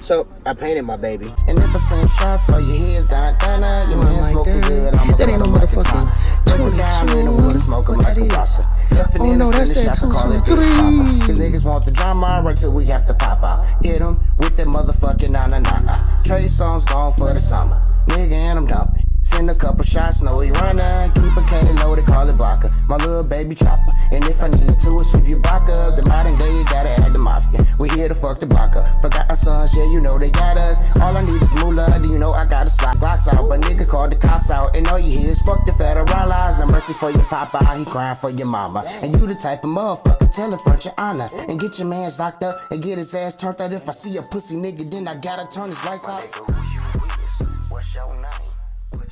So I painted my baby. And if I send shots, all your head's done, your man smoking good. That ain't no motherfucking 22. In the water, smoking What like that a is? rasta. Oh no, that's that 223. Cause niggas want the drama right till we have to pop out. Hit them with that motherfucking na. Trey songs gone for the summer. Nigga, and I'm dumping. Send a couple shots, know he running. Keep a K loaded, call it blocker. My little baby chopper. And if I need to, sweep your block up. The modern day, you gotta add the mafia. We here to fuck the block up. Forgot our sons, yeah, you know they got us. All I need is moolah, do you know I gotta slide blocks out. But nigga called the cops out, and all you hear is fuck the federalized. No mercy for your papa, he crying for your mama. And you the type of motherfucker, tell in front your honor. And get your mans locked up, and get his ass turned out. If I see a pussy nigga, then I gotta turn his lights out. What's your name? What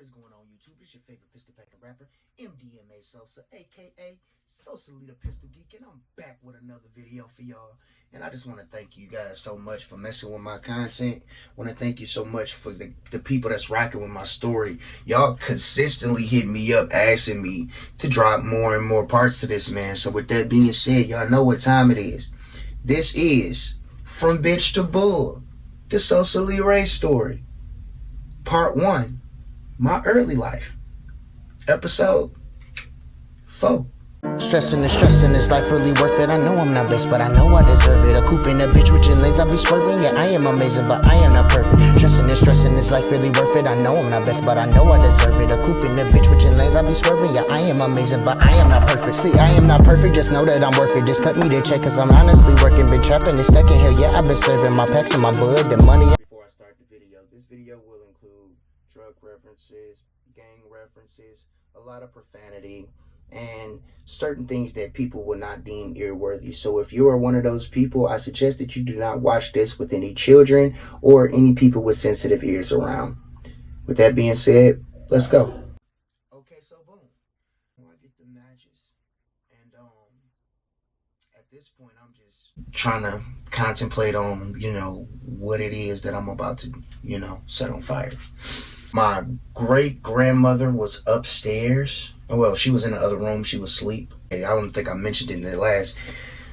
is going on YouTube? It's your favorite pistol packing rapper, MDMA Sosa, aka Sosa Leader Pistol Geek, and I'm back with another video for y'all. And I just want to thank you guys so much for messing with my content. Want to thank you so much for the people that's rocking with my story. Y'all consistently hit me up asking me to drop more and more parts to this, man. So with that being said, y'all know what time it is. This is From Bitch to Bull, the Sosa Leader story, part 1. My early life, episode 4. Stressing is life really worth it? I know I'm not best, but I know I deserve it. A coupe in a bitch with your lanes, I be swerving. Yeah, I am amazing, but I am not perfect. Stressing is life really worth it? I know I'm not best, but I know I deserve it. A coupe in a bitch with your lanes, I be swerving. Yeah, I am amazing, but I am not perfect. See, I am not perfect, just know that I'm worth it. Just cut me the check, cause I'm honestly working. Been trapping and stacking hell, yeah, I've been serving my packs and my blood, the money. Before I start the video, this video will include drug references, gang references, a lot of profanity, and certain things that people will not deem earworthy. So if you are one of those people, I suggest that you do not watch this with any children or any people with sensitive ears around. With that being said, let's go. Okay, so boom. I get the matches. And at this point I'm just trying to contemplate on, what it is that I'm about to, set on fire. My great-grandmother was upstairs. Well, she was in the other room. She was asleep. I don't think I mentioned it in the last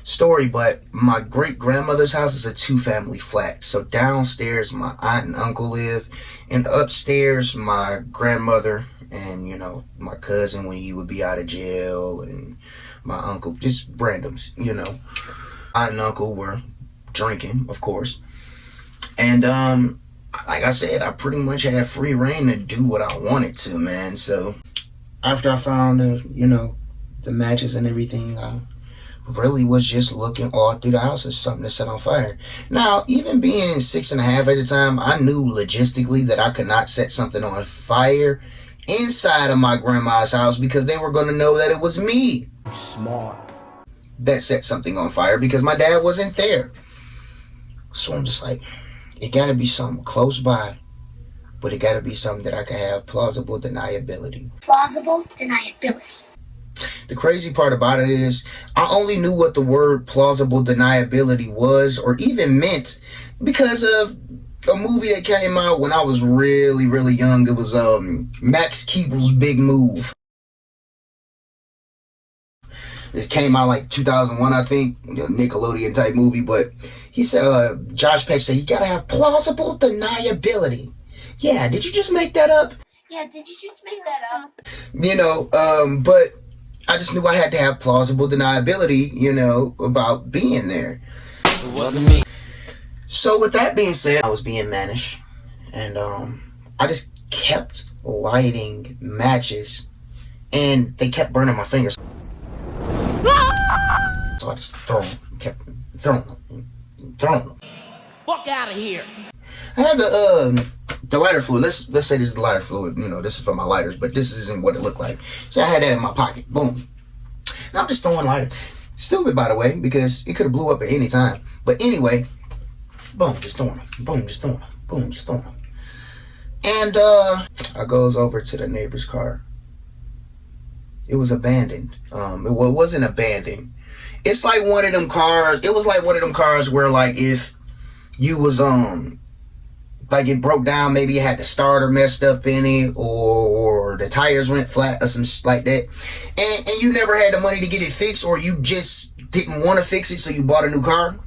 story, but my great-grandmother's house is a 2-family flat. So downstairs, my aunt and uncle live, and upstairs, my grandmother and, my cousin when he would be out of jail, and my uncle, just randoms, Aunt and uncle were drinking, of course. And, like I said, I pretty much had free reign to do what I wanted to, man. So after I found the matches and everything, I really was just looking all through the house as something to set on fire. Now, even being 6.5 at the time, I knew logistically that I could not set something on fire inside of my grandma's house, because they were going to know that it was me. Smart. That set something on fire, because my dad wasn't there. So I'm just like, it gotta be something close by, but it gotta be something that I can have plausible deniability. Plausible deniability. The crazy part about it is, I only knew what the word plausible deniability was or even meant because of a movie that came out when I was really, really young. It was Max Keeble's Big Move. It came out like 2001, I think, Nickelodeon type movie, but he said, Josh Peck said, you gotta have plausible deniability. Yeah, did you just make that up? Yeah, did you just make that up? But I just knew I had to have plausible deniability, about being there. It wasn't me. So with that being said, I was being mannish, and I just kept lighting matches, and they kept burning my fingers. So I just kept throwing them. Fuck out of here. I had the lighter fluid. Let's say this is the lighter fluid. This is for my lighters, but this isn't what it looked like. So I had that in my pocket. Boom. And I'm just throwing lighter. Stupid, by the way, because it could have blew up at any time. But anyway, boom, just throwing them. Boom, just throwing them. Boom, just throwing them. And I goes over to the neighbor's car. It was abandoned. It wasn't abandoned. It's like one of them cars. It was like one of them cars where, like, if you was like it broke down, maybe you had the starter messed up in it, or the tires went flat or some shit like that, and you never had the money to get it fixed, or you just didn't want to fix it, so you bought a new car.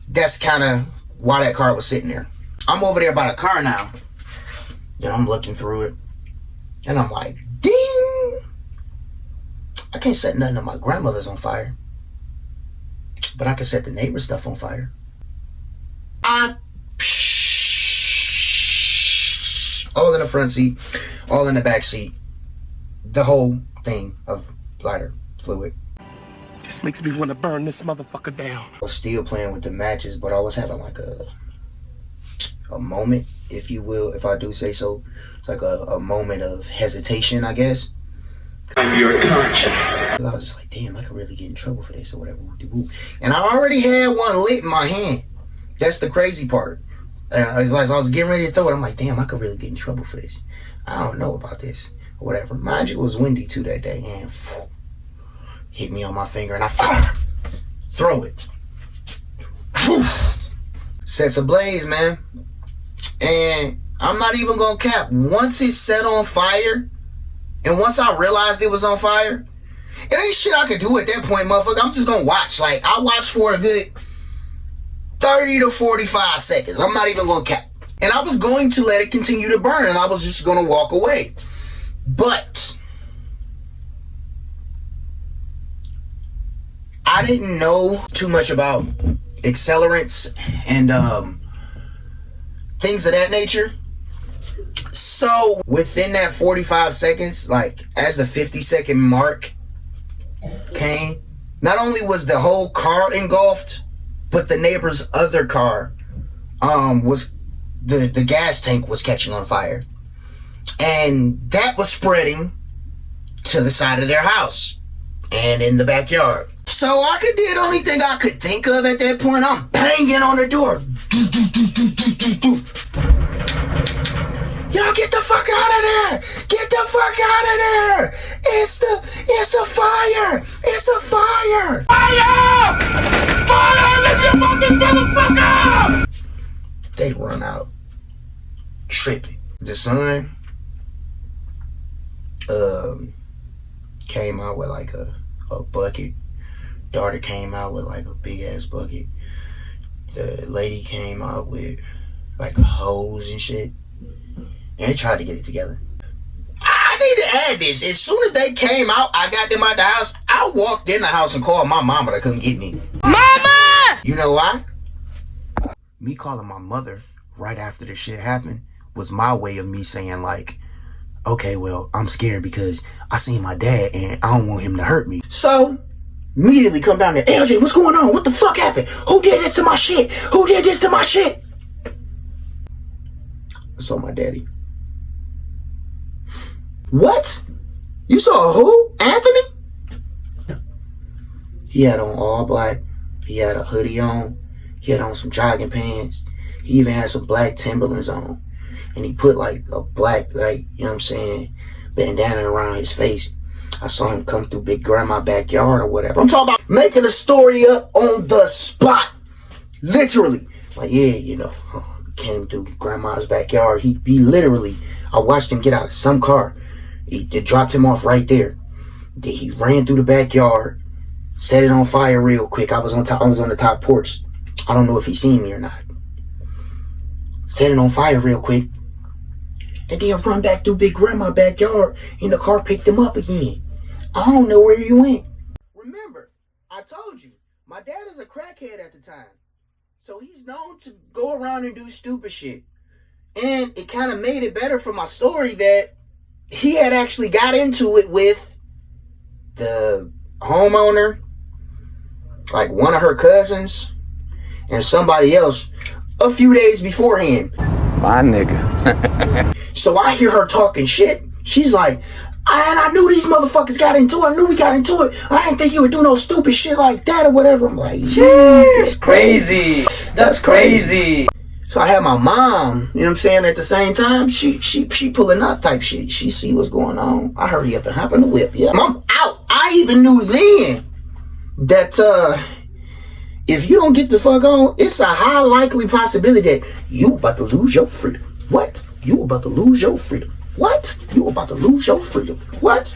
that's kind of why that car was sitting there. I'm over there by the car now, and I'm looking through it, and I'm like, ding! I can't set nothing of my grandmother's on fire, but I can set the neighbor's stuff on fire. All in the front seat, all in the back seat, the whole thing of lighter fluid. This makes me want to burn this motherfucker down. I was still playing with the matches, but I was having like a moment, if you will, if I do say so. It's like a moment of hesitation, I guess. I'm your conscience. I was just like, damn, I could really get in trouble for this or whatever. And I already had one lit in my hand. That's the crazy part. And as I was getting ready to throw it, I'm like, damn, I could really get in trouble for this. I don't know about this or whatever. Mind you, it was windy too that day, and hit me on my finger, and I throw it. Sets ablaze, man. And I'm not even gonna cap. Once it set on fire, and once I realized it was on fire, it ain't shit I could do at that point, motherfucker. I'm just gonna watch. Like, I watched for a good 30 to 45 seconds. I'm not even gonna cap. And I was going to let it continue to burn, and I was just gonna walk away. But I didn't know too much about accelerants and things of that nature. So within that 45 seconds, like as the 50-second mark came, not only was the whole car engulfed, but the neighbor's other car was the gas tank was catching on fire, and that was spreading to the side of their house and in the backyard. So I could do the only thing I could think of at that point. I'm banging on the door. Y'all get the fuck out of there! Get the fuck out of there! It's a fire! It's a fire! Fire! Fire! Let your fucking motherfucker! They run out tripping. The son came out with like a bucket. Daughter came out with like a big ass bucket. The lady came out with like a hose and shit. And they tried to get it together. I need to add this. As soon as they came out, I got them out the house. I walked in the house and called my mama that couldn't get me. Mama! You know why? Me calling my mother right after this shit happened was my way of me saying like, okay, well, I'm scared because I seen my dad and I don't want him to hurt me. So, immediately come down there. LJ, what's going on? What the fuck happened? Who did this to my shit? Who did this to my shit? I saw my daddy. What? You saw who? Anthony? He had on all black. He had a hoodie on. He had on some jogging pants. He even had some black Timberlands on. And he put like a black, like, you know what I'm saying, bandana around his face. I saw him come through Big Grandma's backyard or whatever. I'm talking about making a story up on the spot. Literally. Like, yeah, you know, came through Grandma's backyard. He literally, I watched him get out of some car. It dropped him off right there. Then he ran through the backyard, set it on fire real quick. I was on the top porch. I don't know if he seen me or not. Set it on fire real quick. And then run back through Big Grandma's backyard, and the car picked him up again. I don't know where he went. Remember, I told you, my dad is a crackhead at the time. So he's known to go around and do stupid shit. And it kind of made it better for my story that he had actually got into it with the homeowner, like one of her cousins, and somebody else a few days beforehand. My nigga. So I hear her talking shit. She's like, I knew these motherfuckers got into it. I knew we got into it. I didn't think you would do no stupid shit like that or whatever. I'm like, that's crazy. That's crazy. So I had my mom, you know what I'm saying, at the same time, she pulling up type shit. She see what's going on. I hurry up and hop in the whip. Yeah, I'm out. I even knew then that if you don't get the fuck on, it's a high likely possibility that you about to lose your freedom. What? You about to lose your freedom. What? You about to lose your freedom. What?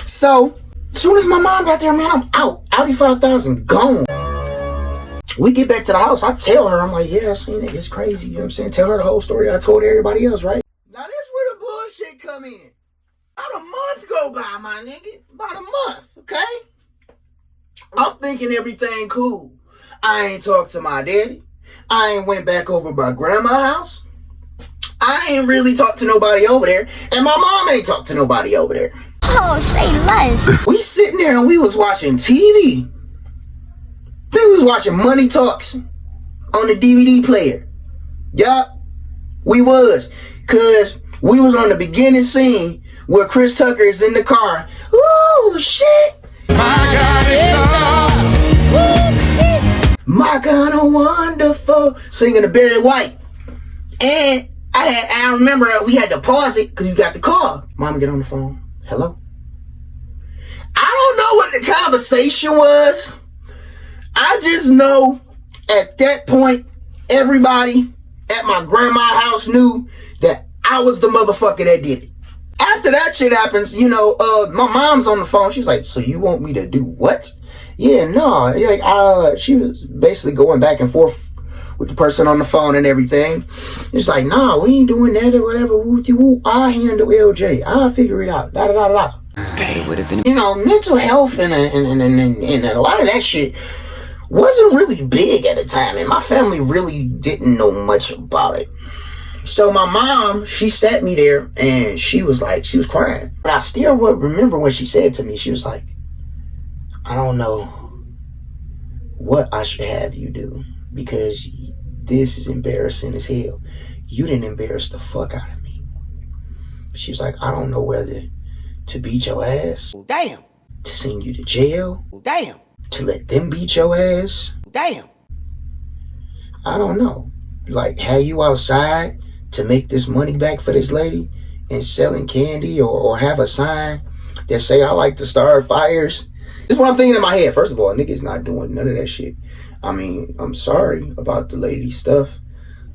So, as soon as my mom got there, man, I'm out. Audi 5000 gone. We get back to the house. I tell her, I'm like, yeah, I seen it. It's crazy. You know what I'm saying? Tell her the whole story I told everybody else, right? Now, this where the bullshit come in. About a month go by, my nigga. About a month, okay? I'm thinking everything cool. I ain't talked to my daddy. I ain't went back over by grandma's house. I ain't really talked to nobody over there. And my mom ain't talked to nobody over there. Oh, say less. We sitting there and we was watching TV. We was watching Money Talks on the DVD player. Yup, we was. Cause we was on the beginning scene where Chris Tucker is in the car. Ooh, shit. My God, oh wonderful. Singing to Barry White. And I remember we had to pause it because you got the call. Mama, get on the phone. Hello? I don't know what the conversation was. I just know at that point, everybody at my grandma's house knew that I was the motherfucker that did it. After that shit happens, you know, my mom's on the phone. She's like, so you want me to do what? Yeah, no. Like, she was basically going back and forth with the person on the phone and everything. It's like, nah, we ain't doing that or whatever. I'll handle LJ. I'll figure it out. Da da da da. You know, mental health and a lot of that shit wasn't really big at the time, and my family really didn't know much about it. So my mom, she sat me there and she was crying. But I still remember when she said to me, she was like, I don't know what I should have you do because this is embarrassing as hell. You didn't embarrass the fuck out of me. She was like, I don't know whether to beat your ass. Damn. To send you to jail. Damn. To let them beat your ass. Damn. I don't know. Like, have you outside to make this money back for this lady and selling candy or have a sign that say I like to start fires? This is what I'm thinking in my head. First of all, nigga's not doing none of that shit. I mean, I'm sorry about the lady stuff,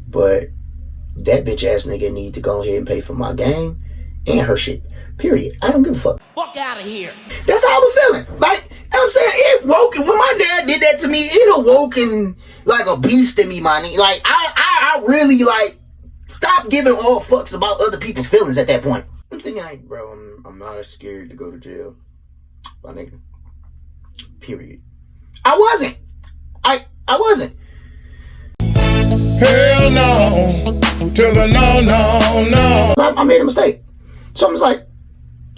but that bitch ass nigga need to go ahead and pay for my game and her shit. Period. I don't give a fuck. Fuck out of here. That's how I was feeling. Like, I'm saying, it woke, when my dad did that to me, it awoken like a beast in me, my nigga. Like, I really, like, stopped giving all fucks about other people's feelings at that point. I'm thinking, like, bro, I'm not scared to go to jail. My nigga. Period. I wasn't. I wasn't. Hell no. To the no. I made a mistake. So I was like,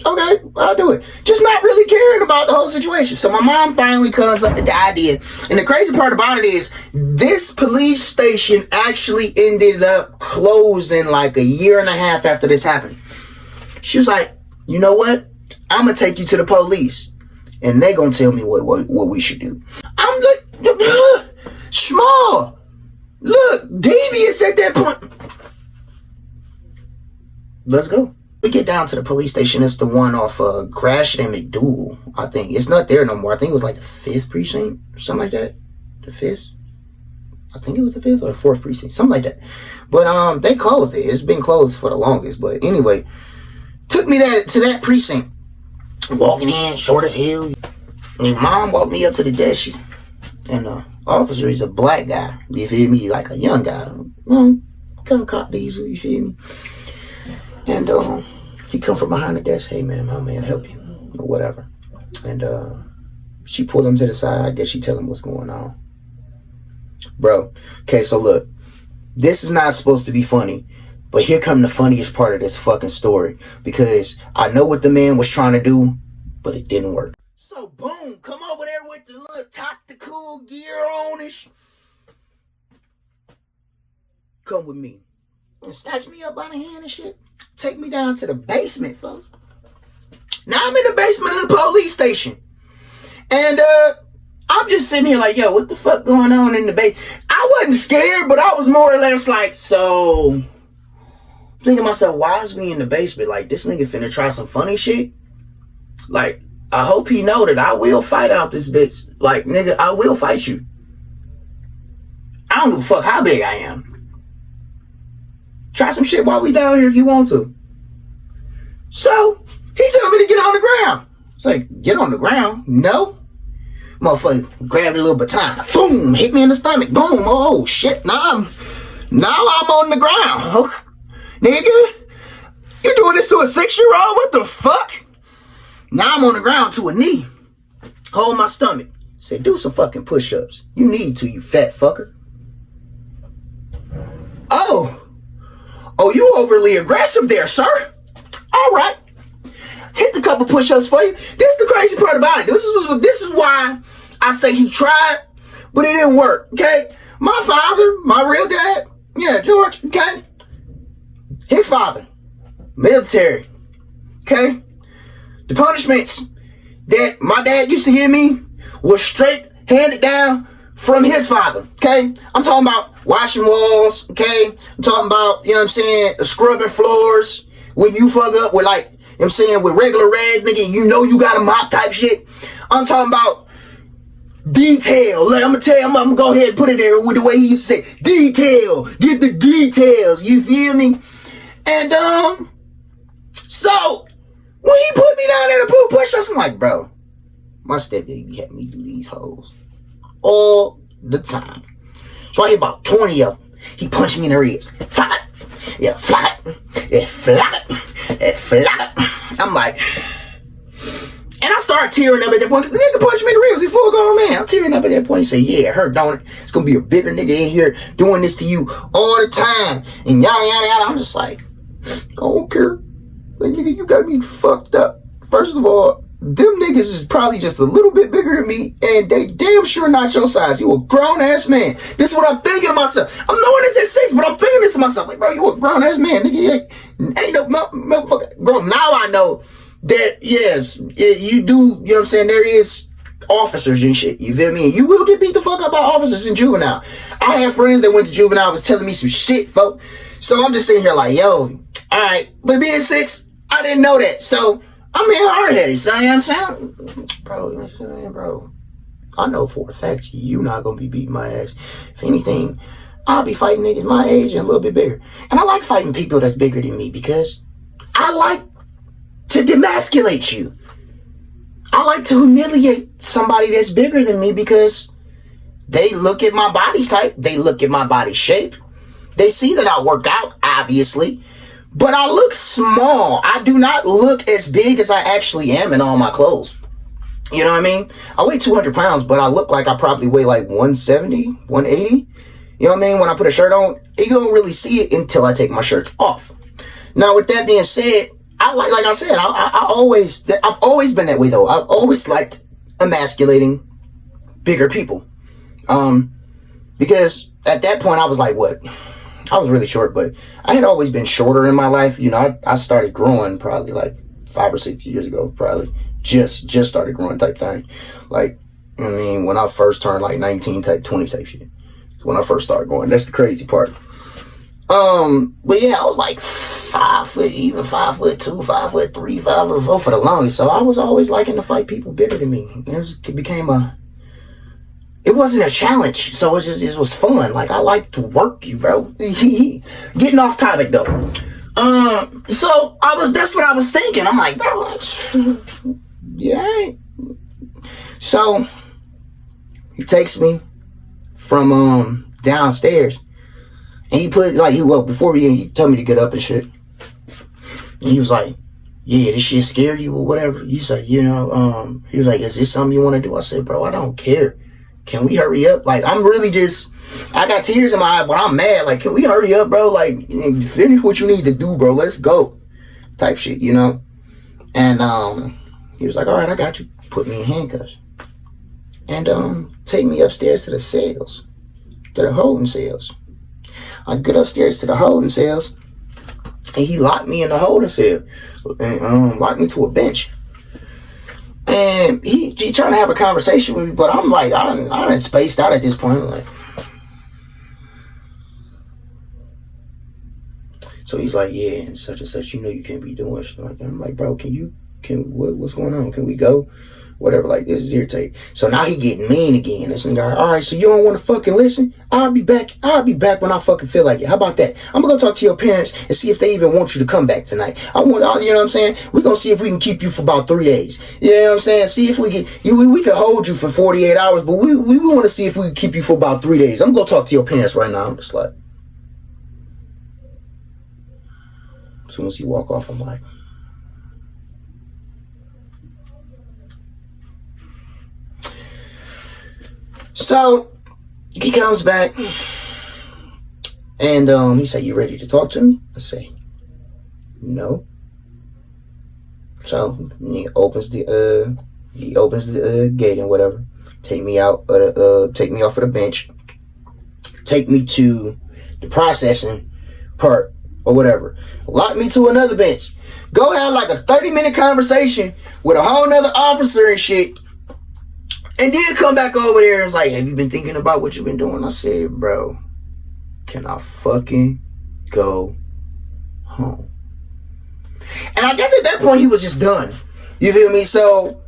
okay, I'll do it. Just not really caring about the whole situation. So my mom finally comes up with the idea. And the crazy part about it is, this police station actually ended up closing like a year and a half after this happened. She was like, you know what? I'm going to take you to the police. And they going to tell me what we should do. I'm like, small. Look, devious at that point. Let's go. We get down to the police station. It's the one off Gratiot and McDougal, I think. It's not there no more. I think it was like the 5th precinct or something like that. The 5th? I think it was the 5th or the 4th precinct. Something like that. But they closed it. It's been closed for the longest. But anyway, took me to that precinct. Walking in, short as hell. And mom walked me up to the desk. And the officer is a black guy. You feel me? Like a young guy. Kind of cop diesel, you feel me? And he come from behind the desk. Hey man, my man help you or whatever. And she pulled him to the side. I guess she tell him what's going on. Bro, okay, so look, this is not supposed to be funny, but here come the funniest part of this fucking story, because I know what the man was trying to do, but it didn't work. So boom, come over there with the little tactical gear on it. Come with me. And snatch me up by the hand and shit. Take me down to the basement, folks. Now I'm in the basement of the police station. And I'm just sitting here like, yo, what the fuck going on in the basement? I wasn't scared, but I was more or less like, so, thinking to myself, why is we in the basement? Like, this nigga finna try some funny shit? Like, I hope he know that I will fight out this bitch. Like, nigga, I will fight you. I don't give a fuck how big I am. Try some shit while we down here if you want to. So, he told me to get on the ground. It's like, get on the ground? No. Motherfucker grabbed a little baton. Boom! Hit me in the stomach. Boom! Oh shit! Now I'm on the ground. Nigga, you doing this to a 6-year-old? What the fuck? Now I'm on the ground to a knee. Hold my stomach. Say, do some fucking push-ups. You need to, you fat fucker. Oh, you overly aggressive there, sir. All right. Hit the couple push-ups for you. This is the crazy part about it. This is why I say he tried, but it didn't work, okay? My father, my real dad, yeah, George, okay? His father, military, okay? The punishments that my dad used to give me was straight handed down from his father, okay? I'm talking about washing walls, okay? I'm talking about, you know what I'm saying, scrubbing floors when you fuck up with, like, you know what I'm saying, with regular rags, nigga, you know you got a mop type shit. I'm talking about detail. Like, I'm gonna tell you, I'm gonna go ahead and put it there with the way he used to say, detail, get the details, you feel me? And, so, when he put me down there to pull push-ups, I'm like, bro, my stepdaddy had me do these hoes all the time. So I hit about 20 of them. He punched me in the ribs. Flat. Yeah, flat. Yeah, flat. Yeah, flat. I'm like, and I started tearing up at that point. Cause the nigga punched me in the ribs. He's full grown man. I'm tearing up at that point. He said, yeah, it hurt, don't it? It's gonna be a bigger nigga in here doing this to you all the time. And yada, yada, yada. I'm just like, I don't care. Like, nigga, you got me fucked up. First of all, them niggas is probably just a little bit bigger than me, and they damn sure not your size. You a grown-ass man. This is what I'm thinking to myself. I'm knowing this at 6, but I'm thinking this to myself. Like, bro, you a grown-ass man, nigga. Ain't no motherfucker. Bro, now I know that, yes, you do, you know what I'm saying, there is officers and shit. You feel me? You will get beat the fuck up by officers in juvenile. I have friends that went to juvenile was telling me some shit, folks. So I'm just sitting here like, yo, alright. But being 6, I didn't know that. So I'm in hard-headed, so you know what I'm saying? Bro, I know for a fact you're not gonna be beating my ass. If anything, I'll be fighting niggas my age and a little bit bigger. And I like fighting people that's bigger than me because I like to demasculate you. I like to humiliate somebody that's bigger than me because they look at my body type, they look at my body shape, they see that I work out, obviously. But I look small. I do not look as big as I actually am in all my clothes. You know what I mean? I weigh 200 pounds, but I look like I probably weigh like 170, 180. You know what I mean? When I put a shirt on, you don't really see it until I take my shirt off. Now, with that being said, like I said, I've always been that way though. I've always liked emasculating bigger people. Because at that point I was like, what? I was really short, but I had always been shorter in my life. You know, I started growing probably like 5 or 6 years ago, probably just started growing type thing. Like, I mean, when I first turned like 19 type, 20 type shit. When I first started growing, that's the crazy part. But yeah, I was like 5 foot, even 5'2", 5'3", 5'4" for the longest. So I was always liking to fight people bigger than me. It wasn't a challenge, so it was fun. Like, I like to work you, bro. Getting off topic though. So that's what I was thinking. I'm like, bro, yeah. So he takes me from downstairs, and he put like before he told me to get up and shit. And he was like, yeah, this shit scare you or whatever. He's like, you know, he was like, is this something you want to do? I said, bro, I don't care. Can we hurry up? Like, I'm really I got tears in my eye, but I'm mad. Like, can we hurry up, bro? Like, finish what you need to do, bro. Let's go. Type shit, you know? And, he was like, all right, I got you. Put me in handcuffs. And, take me upstairs to the cells. To the holding cells. I get upstairs to the holding cells, and he locked me in the holding cell. And, locked me to a bench. And he trying to have a conversation with me, but I'm like, I done spaced out at this point. I'm like, so he's like, yeah, and such, you know you can't be doing shit like that. I'm like, bro, what's going on? Can we go? whatever, like this is irritating. So now he getting mean again. This nigga, all right, so you don't want to fucking listen? I'll be back when I fucking feel like it. How about that? I'm gonna go talk to your parents and see if they even want you to come back tonight. You know what I'm saying? We're gonna see if we can keep you for about 3 days. You know what I'm saying? See if we can, we can hold you for 48 hours, but we want to see if we can keep you for about 3 days. I'm gonna go talk to your parents right now. I'm just like, as soon as he walk off, I'm like, so he comes back and he said, you ready to talk to me? I say, no. So he opens the gate and whatever, take me out, take me off of the bench, take me to the processing part or whatever, lock me to another bench, go have like a 30-minute conversation with a whole nother officer and shit. And then come back over there and it's like, have you been thinking about what you've been doing? I said, bro, can I fucking go home? And I guess at that point he was just done. You feel me? So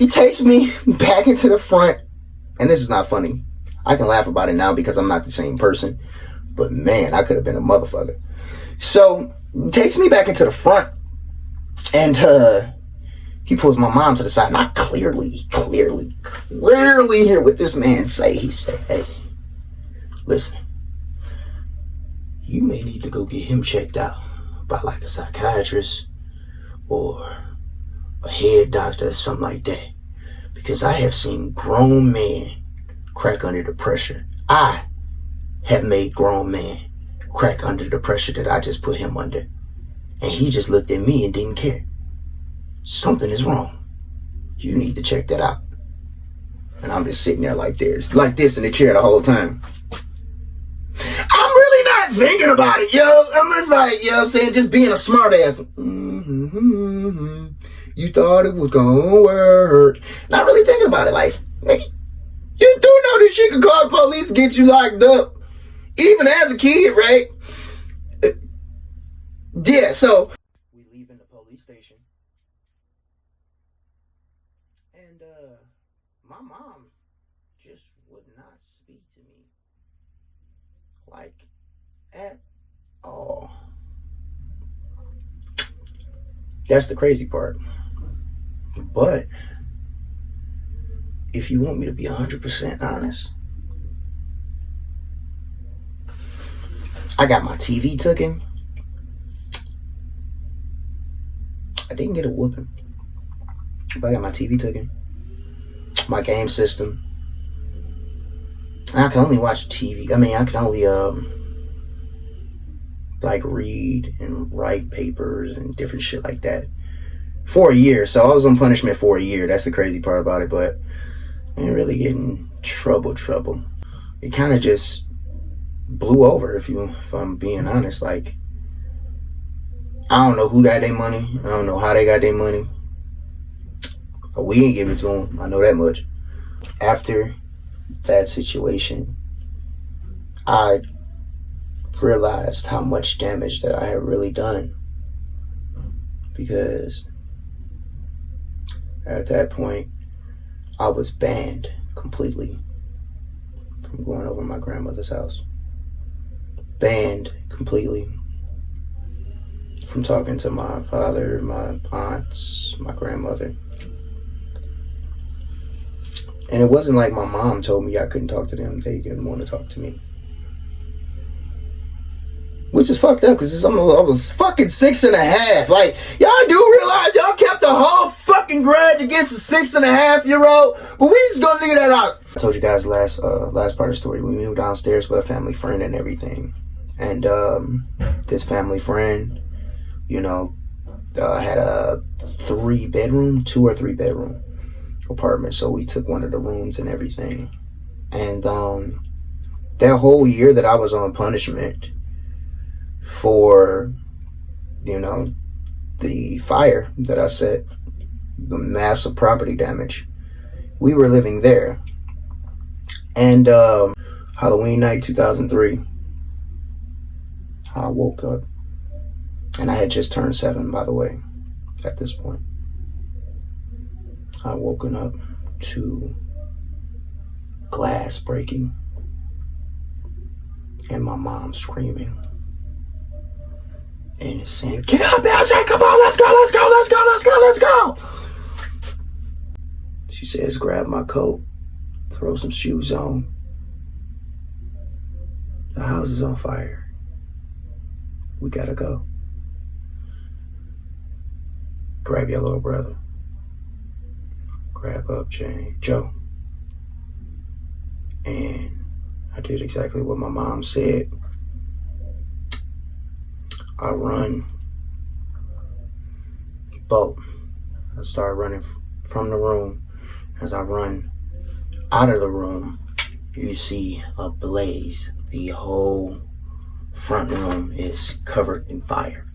he takes me back into the front. And this is not funny. I can laugh about it now because I'm not the same person. But man, I could have been a motherfucker. So he takes me back into the front. And he pulls my mom to the side, and I clearly hear what this man say. He said, hey, listen, you may need to go get him checked out by like a psychiatrist or a head doctor or something like that. Because I have seen grown men crack under the pressure. I have made grown men crack under the pressure that I just put him under. And he just looked at me and didn't care. Something is wrong. You need to check that out. And I'm just sitting there like this in the chair the whole time. I'm really not thinking about it, yo. I'm just like, you know what I'm saying, just being a smart ass. You thought it was gonna work. Not really thinking about it. Like, hey, you do know this shit can call the police and get you locked up. Even as a kid, right? Yeah, so we leaving the police station. And my mom just would not speak to me. Like, at all. That's the crazy part. But if you want me to be 100% honest, I got my TV taken. I didn't get a whooping, but I got my TV taken, my game system. I can only watch TV. I mean, I can only like read and write papers and different shit like that for a year. So I was on punishment for a year. That's the crazy part about it. But I didn't really get in trouble. It kind of just blew over. If I'm being honest, like, I don't know who got their money. I don't know how they got their money. But we ain't give it to them. I know that much. After that situation, I realized how much damage that I had really done. Because at that point, I was banned completely from going over my grandmother's house. Banned completely from talking to my father, my aunts, my grandmother. And it wasn't like my mom told me I couldn't talk to them. They didn't want to talk to me. Which is fucked up because I was fucking 6.5. Like, y'all do realize y'all kept a whole fucking grudge against a 6.5-year-old? But we just gonna leave that out. I told you guys last part of the story. We moved downstairs with a family friend and everything. And this family friend, you know, had a 2 or 3 bedroom apartment. So we took one of the rooms and everything. And that whole year that I was on punishment for, you know, the fire that I set, the massive property damage, we were living there. And Halloween night 2003, I woke up, and I had just turned 7, by the way, at this point. I woken up to glass breaking and my mom screaming and it's saying, "Get up, LJ, come on, let's go, let's go, let's go, let's go, let's go." She says, grab my coat, throw some shoes on. The house is on fire. We gotta go. Grab your little brother. Grab up Joe. And I did exactly what my mom said. I run, bolt. I start running from the room. As I run out of the room, you see a blaze. The whole front room is covered in fire.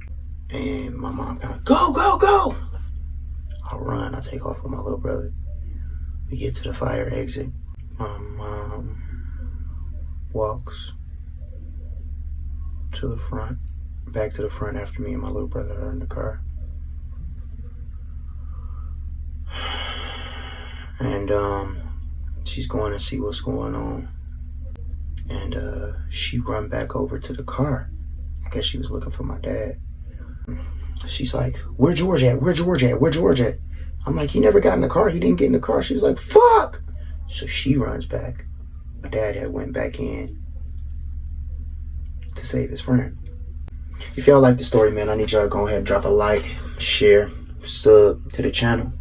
And my mom kind of, go, go, go. I run, I take off with my little brother. We get to the fire exit. My mom walks to the front, back to the front after me and my little brother are in the car. And she's going to see what's going on. And she run back over to the car. I guess she was looking for my dad. She's like, where George at? Where George at? Where George at? I'm like, he never got in the car. He didn't get in the car. She was like, fuck. So she runs back. My dad had went back in to save his friend. If y'all like the story, man, I need y'all to go ahead and drop a like, share, sub to the channel.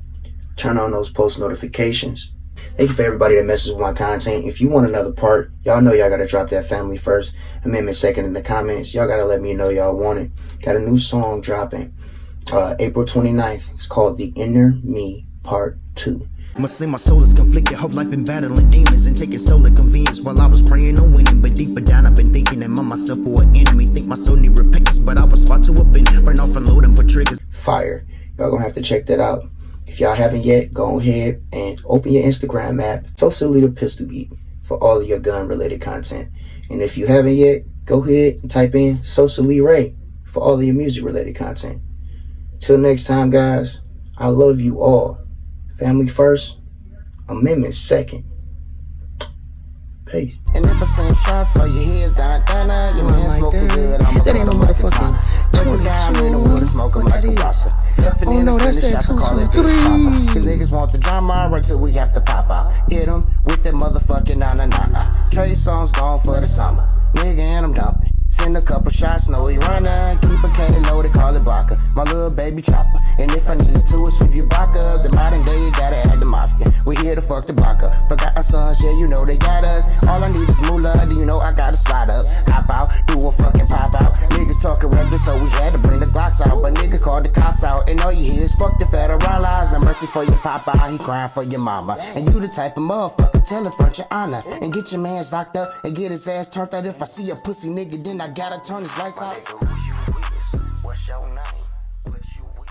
Turn on those post notifications. Thank you for everybody that messes with my content. If you want another part, y'all know y'all gotta drop that family first, amendment second in the comments. Y'all gotta let me know y'all want it. Got a new song dropping April 29th. It's called The Inner Me Part 2. Must say my soul is conflicted, whole life been battling demons and taking soul of convenience while I was praying on winning. But deeper down I've been thinking that myself for an enemy. Think my soul need repentance, but I was far too up and burn off and load and put triggers. Fire. Y'all gonna have to check that out. If y'all haven't yet, go ahead and open your Instagram app, Sosa Leader Pistol Geek, for all of your gun related content. And if you haven't yet, go ahead and type in Sosa Lee Ray for all of your music related content. Till next time, guys, I love you all. Family first, amendment second. Peace. And if I send shots, all your heads down, your hands smoking good. I'm that ain't no motherfucking 22. Oh no, that's that 223. Cause niggas want the drama right till we have to pop out. Hit them with that motherfucking na. Trey songs gone for the summer. Nigga, and I'm dumping. Send a couple shots, know he running. Keep a K loaded, call it blocker. My little baby chopper. And if I need to, sweep your block up. The modern day, you gotta add the mafia. We here to fuck the block up. Forgotten sons, yeah, you know they got us. All I need is moolah, do you know I gotta slide up? Hop out, do a fucking pop out. Niggas talking reckless, so we had to bring the Glocks out. But nigga called the cops out, and all you hear is fuck the federal laws. No mercy for your papa, he crying for your mama. And you the type of motherfucker, tell him front your honor. And get your mans locked up, and get his ass turned out. If I see a pussy nigga, then I gotta turn his lights out. What's your name? What you with?